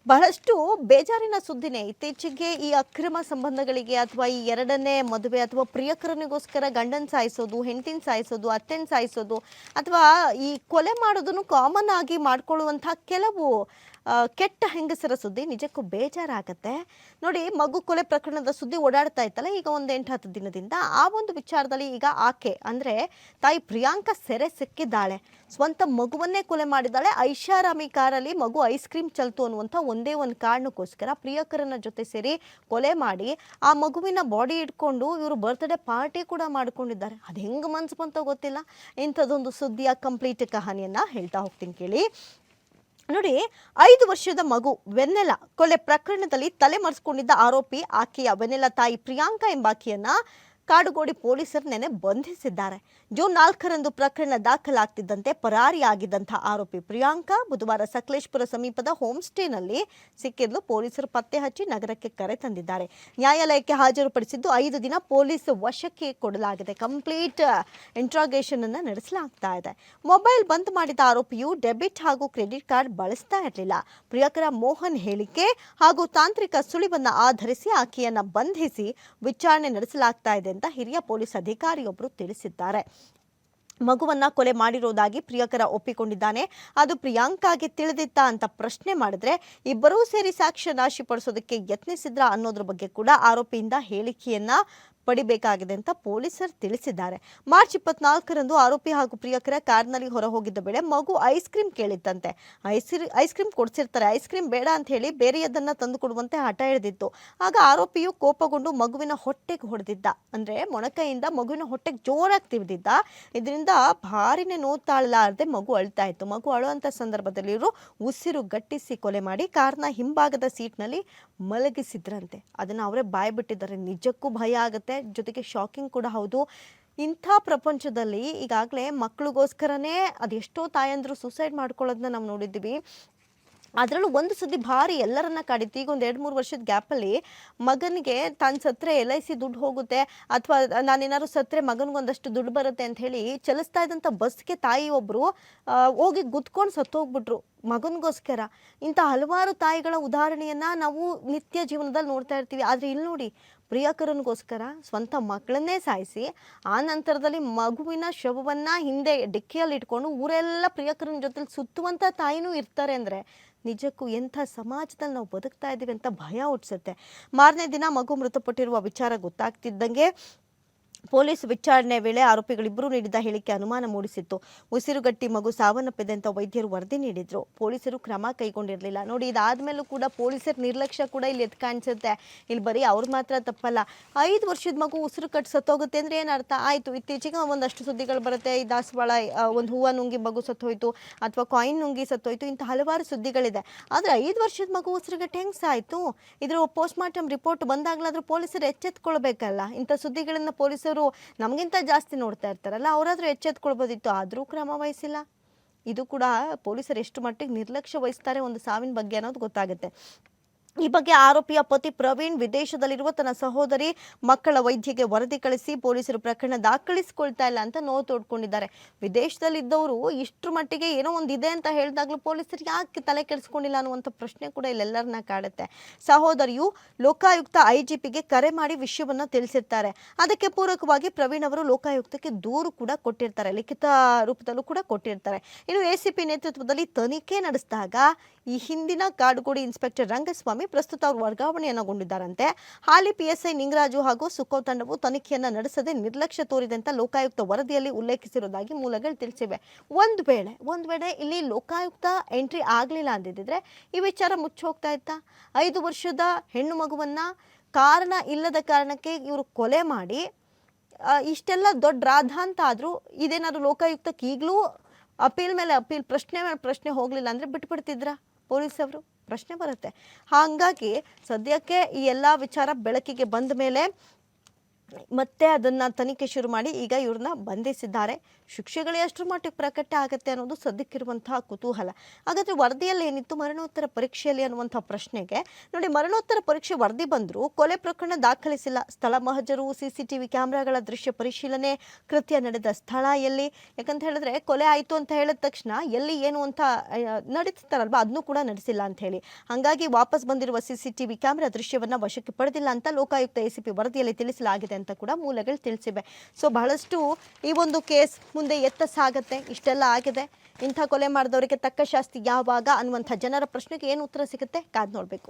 ಬಹಳಷ್ಟು ಬೇಜಾರಿನ ಸುದ್ದಿನೇ ಇತ್ತೀಚೆಗೆ ಈ ಅಕ್ರಮ ಸಂಬಂಧಗಳಿಗೆ ಅಥವಾ ಈ ಎರಡನೇ ಮದುವೆ ಅಥವಾ ಪ್ರಿಯಕರನಿಗೋಸ್ಕರ ಗಂಡನ್ ಸಾಯಿಸೋದು, ಹೆಂಡತಿನ ಸಾಯಿಸೋದು, ಅತ್ತೆನ ಸಾಯಿಸೋದು ಅಥವಾ ಈ ಕೊಲೆ ಮಾಡೋದನ್ನು ಕಾಮನ್ ಆಗಿ ಮಾಡ್ಕೊಳ್ಳುವಂತಹ ಕೆಲವು ಕೆಟ್ಟ ಹೆಂಗಸರ ಸುದ್ದಿ ನಿಜಕ್ಕೂ ಬೇಜಾರಾಗತ್ತೆ. ನೋಡಿ, ಮಗು ಕೊಲೆ ಪ್ರಕರಣದ ಸುದ್ದಿ ಓಡಾಡ್ತಾ ಇತ್ತಲ್ಲ ಈಗ ಒಂದು 8-10 ದಿನದಿಂದ. ಆ ಒಂದು ವಿಚಾರದಲ್ಲಿ ಈಗ ಆಕೆ ಅಂದರೆ ತಾಯಿ ಪ್ರಿಯಾಂಕಾ ಸೆರೆ ಸಿಕ್ಕಿದ್ದಾಳೆ. ಸ್ವಂತ ಮಗುವನ್ನೇ ಕೊಲೆ ಮಾಡಿದ್ದಾಳೆ. ಐಷಾರಾಮಿ ಕಾರಲ್ಲಿ ಮಗು ಐಸ್ ಕ್ರೀಮ್ ಚಲ್ತು ಅನ್ನುವಂಥ ಒಂದೇ ಒಂದು ಕಾರಣಕ್ಕೋಸ್ಕರ ಪ್ರಿಯಕರನ ಜೊತೆ ಸೇರಿ ಕೊಲೆ ಮಾಡಿ ಆ ಮಗುವಿನ ಬಾಡಿ ಇಟ್ಕೊಂಡು ಇವರು ಬರ್ತ್ಡೇ ಪಾರ್ಟಿ ಕೂಡ ಮಾಡ್ಕೊಂಡಿದ್ದಾರೆ. ಅದು ಹೆಂಗೆ ಮನ್ಸು ಬಂತೋ ಗೊತ್ತಿಲ್ಲ. ಇಂಥದ್ದೊಂದು ಸುದ್ದಿಯ ಕಂಪ್ಲೀಟ್ ಕಹಾನಿಯನ್ನು ಹೇಳ್ತಾ ಹೋಗ್ತೀನಿ ಕೇಳಿ. ನೋಡಿ, 5 ವರ್ಷದ ಮಗು ವೆನ್ನೆಲಾ ಕೊಲೆ ಪ್ರಕರಣದಲ್ಲಿ ತಲೆಮರೆಸಿಕೊಂಡಿದ್ದ ಆರೋಪಿ ಆಕೆಯ ವೆನ್ನೆಲಾ ತಾಯಿ ಪ್ರಿಯಾಂಕಾ ಎಂಬಾಕೆಯನ್ನ ಕಾಡುಗೋಡಿ ಪೊಲೀಸರು ನೆನೆ ಬಂಧಿಸಿದ್ದಾರೆ. ಜೂನ್ 4ರಂದು ಪ್ರಕರಣ ದಾಖಲಾಗ್ತಿದ್ದಂತೆ ಪರಾರಿಯಾಗಿದ್ದಂತಹ ಆರೋಪಿ ಪ್ರಿಯಾಂಕಾ ಬುಧವಾರ ಸಕಲೇಶಪುರ ಸಮೀಪದ ಹೋಮ್ ಸ್ಟೇನಲ್ಲಿ ಸಿಕ್ಕಿದ್ಲು. ಪೊಲೀಸರು ಪತ್ತೆ ಹಚ್ಚಿ ನಗರಕ್ಕೆ ಕರೆ ತಂದಿದ್ದಾರೆ. ನ್ಯಾಯಾಲಯಕ್ಕೆ ಹಾಜರುಪಡಿಸಿದ್ದು 5 ದಿನ ಪೊಲೀಸ್ ವಶಕ್ಕೆ ಕೊಡಲಾಗಿದೆ. ಕಂಪ್ಲೀಟ್ ಇಂಟ್ರಾಗೇಷನ್ ಅನ್ನು ನಡೆಸಲಾಗ್ತಾ ಇದೆ. ಮೊಬೈಲ್ ಬಂದ್ ಮಾಡಿದ ಆರೋಪಿಯು ಡೆಬಿಟ್ ಹಾಗೂ ಕ್ರೆಡಿಟ್ ಕಾರ್ಡ್ ಬಳಸ್ತಾ ಇರಲಿಲ್ಲ. ಪ್ರಿಯಕರ ಮೋಹನ್ ಹೇಳಿಕೆ ಹಾಗೂ ತಾಂತ್ರಿಕ ಸುಳಿವನ್ನ ಆಧರಿಸಿ ಆಕೆಯನ್ನ ಬಂಧಿಸಿ ವಿಚಾರಣೆ ನಡೆಸಲಾಗ್ತಾ ಇದೆ ಅಂತ ಹಿರಿಯ ಪೊಲೀಸ್ ಅಧಿಕಾರಿಯೊಬ್ಬರು ತಿಳಿಸಿದ್ದಾರೆ. ಮಗುವನ್ನ ಕೊಲೆ ಮಾಡಿರೋದಾಗಿ ಪ್ರಿಯಕರ ಒಪ್ಪಿಕೊಂಡಿದ್ದಾನೆ. ಅದು ಪ್ರಿಯಾಂಕಾಗೆ ತಿಳಿದಿತ್ತ ಅಂತ ಪ್ರಶ್ನೆ ಮಾಡಿದ್ರೆ ಇಬ್ಬರೂ ಸೇರಿ ಸಾಕ್ಷ್ಯ ನಾಶಪಡಿಸೋದಕ್ಕೆ ಯತ್ನಿಸಿದ್ರ ಅನ್ನೋದ್ರ ಬಗ್ಗೆ ಕೂಡ ಆರೋಪಿಯಿಂದ ಹೇಳಿಕೆಯನ್ನ ಪಡಿಬೇಕಾಗಿದೆ ಅಂತ ಪೊಲೀಸರು ತಿಳಿಸಿದ್ದಾರೆ. ಮಾರ್ಚ್ 24ರಂದು ಆರೋಪಿ ಹಾಗೂ ಪ್ರಿಯಕರ ಕಾರ್ನಲ್ಲಿ ಹೊರ ಹೋಗಿದ್ದ ವೇಳೆ ಮಗು ಐಸ್ ಕ್ರೀಮ್ ಕೇಳಿತ್ತಂತೆ. ಐಸ್ ಕ್ರೀಮ್ ಕೊಡ್ಸಿರ್ತಾರೆ. ಐಸ್ ಕ್ರೀಮ್ ಬೇಡ ಅಂತ ಹೇಳಿ ಬೇರೆಯದನ್ನ ತಂದು ಕೊಡುವಂತೆ ಹಠ ಹಿಡಿದಿತ್ತು. ಆಗ ಆರೋಪಿಯು ಕೋಪಗೊಂಡು ಮಗುವಿನ ಹೊಟ್ಟೆಗೆ ಹೊಡೆದಿದ್ದ. ಅಂದ್ರೆ ಮೊಣಕೈಯಿಂದ ಮಗುವಿನ ಹೊಟ್ಟೆಗೆ ಜೋರಾಗಿ ತಿವಿದಿದ್ದ. ಇದರಿಂದ ಭಾರಿನೇ ನೋವು ತಾಳಲಾರದೆ ಮಗು ಅಳ್ತಾ ಇತ್ತು. ಮಗು ಅಳುವಂತ ಸಂದರ್ಭದಲ್ಲಿ ಇವರು ಉಸಿರು ಗಟ್ಟಿಸಿ ಕೊಲೆ ಮಾಡಿ ಕಾರ್ನ ಹಿಂಭಾಗದ ಸೀಟ್ನಲ್ಲಿ ಮಲಗಿಸಿದ್ರಂತೆ. ಅದನ್ನ ಅವರೇ ಬಾಯ್ ಬಿಟ್ಟಿದ್ದಾರೆ. ನಿಜಕ್ಕೂ ಭಯ ಆಗುತ್ತೆ, ಜೊತೆಗೆ ಶಾಕಿಂಗ್ ಕೂಡ ಹೌದು. ಇಂಥ ಪ್ರಪಂಚದಲ್ಲಿ ಈಗಾಗಲೇ ಮಕ್ಕಳಿಗೋಸ್ಕರನೇ ಅದೆಷ್ಟೋ ತಾಯಂದ್ರು ಸೂಸೈಡ್ ಮಾಡ್ಕೊಳ್ಳೋದನ್ನ ನಾವು ನೋಡಿದ್ದೀವಿ. ಅದರಲ್ಲೂ ಒಂದು ಸುದ್ದಿ ಭಾರಿ ಎಲ್ಲರನ್ನ ಕಾಡಿತ್ತು. ಈಗ ಒಂದು 2-3 ವರ್ಷದ ಗ್ಯಾಪಲ್ಲಿ ಮಗನಿಗೆ ತಾನು ಸತ್ತರೆ LIC ದುಡ್ಡು ಹೋಗುತ್ತೆ ಅಥವಾ ನಾನೇನಾದ್ರು ಸತ್ತರೆ ಮಗನಿಗೊಂದಷ್ಟು ದುಡ್ಡು ಬರುತ್ತೆ ಅಂತ ಹೇಳಿ ಚಲಿಸ್ತಾ ಇದ್ದಂಥ ಬಸ್ಗೆ ತಾಯಿ ಒಬ್ಬರು ಹೋಗಿ ಗುದ್ಕೊಂಡು ಸತ್ತೋಗ್ಬಿಟ್ರು ಮಗನಿಗೋಸ್ಕರ. ಇಂಥ ಹಲವಾರು ತಾಯಿಗಳ ಉದಾಹರಣೆಯನ್ನು ನಾವು ನಿತ್ಯ ಜೀವನದಲ್ಲಿ ನೋಡ್ತಾ ಇರ್ತೀವಿ. ಆದರೆ ಇಲ್ಲಿ ನೋಡಿ, ಪ್ರಿಯಕರನಿಗೋಸ್ಕರ ಸ್ವಂತ ಮಕ್ಕಳನ್ನೇ ಸಾಯಿಸಿ ಆ ನಂತರದಲ್ಲಿ ಮಗುವಿನ ಶವವನ್ನು ಹಿಂದೆ ಡಿಕ್ಕಿಯಲ್ಲಿ ಇಟ್ಕೊಂಡು ಊರೆಲ್ಲ ಪ್ರಿಯಕರನ ಜೊತೆಲಿ ಸುತ್ತುವಂಥ ತಾಯಿನೂ ಇರ್ತಾರೆ ಅಂದರೆ ನಿಜಕ್ಕೂ ಎಂಥ ಸಮಾಜದಲ್ಲಿ ನಾವು ಬದುಕ್ತಾ ಇದ್ದೀವಿ ಅಂತ ಭಯ ಹುಟ್ಟಿಸುತ್ತೆ. ಮಾರನೇ ದಿನ ಮಗು ಮೃತಪಟ್ಟಿರುವ ವಿಚಾರ ಗೊತ್ತಾಗ್ತಿದ್ದಂಗೆ ಪೊಲೀಸ್ ವಿಚಾರಣೆ ವೇಳೆ ಆರೋಪಿಗಳಿಬ್ಬರು ನೀಡಿದ ಹೇಳಿಕೆ ಅನುಮಾನ ಮೂಡಿಸಿತ್ತು. ಉಸಿರುಗಟ್ಟಿ ಮಗು ಸಾವನ್ನಪ್ಪಿದೆ ಅಂತ ವೈದ್ಯರು ವರದಿ ನೀಡಿದ್ರು. ಪೊಲೀಸರು ಕ್ರಮ ಕೈಗೊಂಡಿರಲಿಲ್ಲ. ನೋಡಿ, ಇದಾದ್ಮೇಲೂ ಕೂಡ ಪೊಲೀಸರ ನಿರ್ಲಕ್ಷ್ಯ ಕೂಡ ಇಲ್ಲಿ ಎದ್ದು ಕಾಣಿಸುತ್ತೆ. ಇಲ್ಲಿ ಬರೀ ಅವ್ರು ಮಾತ್ರ ತಪ್ಪಲ್ಲ. 5 ವರ್ಷದ ಮಗು ಉಸಿರು ಕಟ್ಟಿ ಸತ್ತೋಗುತ್ತೆ ಅಂದರೆ ಏನರ್ಥ ಆಯಿತು? ಇತ್ತೀಚೆಗೆ ಒಂದಷ್ಟು ಸುದ್ದಿಗಳು ಬರುತ್ತೆ. ಈ ದಾಸವಾಳ ಒಂದು ಹೂವು ನುಂಗಿ ಮಗು ಸತ್ತೋಯ್ತು ಅಥವಾ ಕಾಯಿನ್ ನುಂಗಿ ಸತ್ತೋಯ್ತು, ಇಂಥ ಹಲವಾರು ಸುದ್ದಿಗಳಿದೆ. ಆದರೆ 5 ವರ್ಷದ ಮಗು ಉಸಿರುಗಟ್ಟಿ ಹೆಂಗೆ ಸಾಯಿತು? ಇದ್ರ ಪೋಸ್ಟ್ ಮಾರ್ಟಮ್ ರಿಪೋರ್ಟ್ ಬಂದಾಗಲಾದ್ರೂ ಪೊಲೀಸರು ಎಚ್ಚೆತ್ಕೊಳ್ಬೇಕಲ್ಲ. ಇಂಥ ಸುದ್ದಿಗಳನ್ನು ಪೊಲೀಸರು ನಮಗಿಂತ ಜಾಸ್ತಿ ನೋಡ್ತಾ ಇರ್ತಾರಲ್ಲ, ಅವರಾದ್ರೂ ಎಚ್ಚೆತ್ಕೊಳ್ಬೋದಿತ್ತು. ಆದರೂ ಕ್ರಮ ವಹಿಸಿಲ್ಲ. ಇದು ಕೂಡ ಪೊಲೀಸರು ಎಷ್ಟು ಮಟ್ಟಿಗೆ ನಿರ್ಲಕ್ಷ್ಯ ವಹಿಸ್ತಾರೆ ಒಂದು ಸಾವಿನ ಬಗ್ಗೆ ಅನ್ನೋದು ಗೊತ್ತಾಗುತ್ತೆ. ಈ ಬಗ್ಗೆ ಆರೋಪಿಯ ಪತಿ ಪ್ರವೀಣ್ ವಿದೇಶದಲ್ಲಿರುವ ತನ್ನ ಸಹೋದರಿ ಮಕ್ಕಳ ವೈದ್ಯಗೆ ವರದಿ ಕಳಿಸಿ ಪೊಲೀಸರು ಪ್ರಕರಣ ದಾಖಲಿಸಿಕೊಳ್ತಾ ಇಲ್ಲ ಅಂತ ನೋವು ತೋಡ್ಕೊಂಡಿದ್ದಾರೆ. ವಿದೇಶದಲ್ಲಿದ್ದವರು ಇಷ್ಟರ ಮಟ್ಟಿಗೆ ಏನೋ ಒಂದು ಇದೆ ಅಂತ ಹೇಳಿದಾಗಲೂ ಪೊಲೀಸರು ಯಾಕೆ ತಲೆ ಕೆಡಿಸ್ಕೊಂಡಿಲ್ಲ ಅನ್ನುವಂಥ ಪ್ರಶ್ನೆ ಕೂಡ ಇಲ್ಲೆಲ್ಲರನ್ನ ಕಾಡುತ್ತೆ. ಸಹೋದರಿಯು ಲೋಕಾಯುಕ್ತ IGPಗೆ ಕರೆ ಮಾಡಿ ವಿಷಯವನ್ನು ತಿಳಿಸಿರ್ತಾರೆ. ಅದಕ್ಕೆ ಪೂರಕವಾಗಿ ಪ್ರವೀಣ್ ಅವರು ಲೋಕಾಯುಕ್ತಕ್ಕೆ ದೂರು ಕೂಡ ಕೊಟ್ಟಿರ್ತಾರೆ, ಲಿಖಿತ ರೂಪದಲ್ಲೂ ಕೂಡ ಕೊಟ್ಟಿರ್ತಾರೆ. ಇನ್ನು ACP ನೇತೃತ್ವದಲ್ಲಿ ತನಿಖೆ ನಡೆಸಿದಾಗ ಈ ಹಿಂದಿನ ಕಾಡುಗೋಡಿ ಇನ್ಸ್ಪೆಕ್ಟರ್ ರಂಗಸ್ವಾಮಿ ಪ್ರಸ್ತುತ ಅವರು ವರ್ಗಾವಣೆಯನ್ನಗೊಂಡಿದ್ದಾರಂತೆ. ಹಾಲಿ PSI ನಿಂಗರಾಜು ಹಾಗೂ ಸುಖೋ ತಂಡವು ತನಿಖೆಯನ್ನು ನಡೆಸದೆ ನಿರ್ಲಕ್ಷ್ಯ ತೋರಿದೆ ಅಂತ ಲೋಕಾಯುಕ್ತ ವರದಿಯಲ್ಲಿ ಉಲ್ಲೇಖಿಸಿರುವುದಾಗಿ ಮೂಲಗಳು ತಿಳಿಸಿವೆ. ಒಂದು ವೇಳೆ ಇಲ್ಲಿ ಲೋಕಾಯುಕ್ತ ಎಂಟ್ರಿ ಆಗಲಿಲ್ಲ ಅಂದಿದ್ರೆ ಈ ವಿಚಾರ ಮುಚ್ಚೋಗ್ತಾ ಇತ್ತಾ? 5 ವರ್ಷದ ಹೆಣ್ಣು ಮಗುವನ್ನ ಕಾರಣ ಇಲ್ಲದ ಕಾರಣಕ್ಕೆ ಇವರು ಕೊಲೆ ಮಾಡಿ ಇಷ್ಟೆಲ್ಲ ದೊಡ್ಡ ರಾಧಾಂತ ಆದರೂ ಇದೇನಾದ್ರು ಲೋಕಾಯುಕ್ತಕ್ಕೆ ಈಗಲೂ ಅಪೀಲ್ ಮೇಲೆ ಅಪೀಲ್, ಪ್ರಶ್ನೆ ಮೇಲೆ ಪ್ರಶ್ನೆ ಹೋಗಲಿಲ್ಲ ಅಂದರೆ ಬಿಟ್ಬಿಡ್ತಿದ್ರ ಪೊಲೀಸವರು? ಪ್ರಶ್ನೆ ಬರುತ್ತೆ. ಹಾಗಾಗಿ ಸದ್ಯಕ್ಕೆ ಈ ಎಲ್ಲ ವಿಚಾರ ಬೆಳಕಿಗೆ ಬಂದ ಮೇಲೆ ಮತ್ತೆ ಅದನ್ನ ತನಿಖೆ ಶುರು ಮಾಡಿ ಈಗ ಇವ್ರನ್ನ ಬಂಧಿಸಿದ್ದಾರೆ. ಶಿಕ್ಷೆಗಳು ಎಷ್ಟರ ಮಟ್ಟಿಗೆ ಪ್ರಕಟ ಆಗುತ್ತೆ ಅನ್ನೋದು ಸದ್ಯಕ್ಕಿರುವಂತಹ ಕುತೂಹಲ. ಹಾಗಾದ್ರೆ ವರದಿಯಲ್ಲಿ ಏನಿತ್ತು ಮರಣೋತ್ತರ ಪರೀಕ್ಷೆಯಲ್ಲಿ ಅನ್ನುವಂಥ ಪ್ರಶ್ನೆಗೆ ನೋಡಿ, ಮರಣೋತ್ತರ ಪರೀಕ್ಷೆ ವರದಿ ಬಂದರೂ ಕೊಲೆ ಪ್ರಕರಣ ದಾಖಲಿಸಿಲ್ಲ. ಸ್ಥಳ ಮಹಜರು, ಸಿಸಿಟಿವಿ ಕ್ಯಾಮೆರಾಗಳ ದೃಶ್ಯ ಪರಿಶೀಲನೆ, ಕೃತ್ಯ ನಡೆದ ಸ್ಥಳ ಎಲ್ಲಿ, ಯಾಕಂತ ಹೇಳಿದ್ರೆ ಕೊಲೆ ಆಯಿತು ಅಂತ ಹೇಳಿದ ತಕ್ಷಣ ಎಲ್ಲಿ ಏನು ಅಂತ ನಡೆಸ್ತಾರಲ್ವಾ, ಅದನ್ನು ಕೂಡ ನಡೆಸಿಲ್ಲ ಅಂತ ಹೇಳಿ. ಹಾಗಾಗಿ ವಾಪಸ್ ಬಂದಿರುವ ಸಿಸಿಟಿವಿ ಕ್ಯಾಮೆರಾ ದೃಶ್ಯವನ್ನ ವಶಕ್ಕೆ ಪಡೆದಿಲ್ಲ ಅಂತ ಲೋಕಾಯುಕ್ತ ಎಸಿಪಿ ವರದಿಯಲ್ಲಿ ತಿಳಿಸಲಾಗಿದೆ ಅಂತ ಕೂಡ ಮೂಲಗಳು ತಿಳಿಸಿವೆ. ಸೊ ಬಹಳಷ್ಟು ಈ ಒಂದು ಕೇಸ್ ಮುಂದೆ ಎತ್ತ ಸಾಗತ್ತೆ. ಇಷ್ಟೆಲ್ಲ ಆಗಿದೆ, ಇಂಥ ಕೊಲೆ ಮಾಡಿದವರಿಗೆ ತಕ್ಕ ಶಾಸ್ತಿ ಯಾವಾಗ ಅನ್ನುವಂಥ ಜನರ ಪ್ರಶ್ನೆಗೆ ಏನು ಉತ್ತರ ಸಿಗುತ್ತೆ ಕಾದ್ ನೋಡಬೇಕು.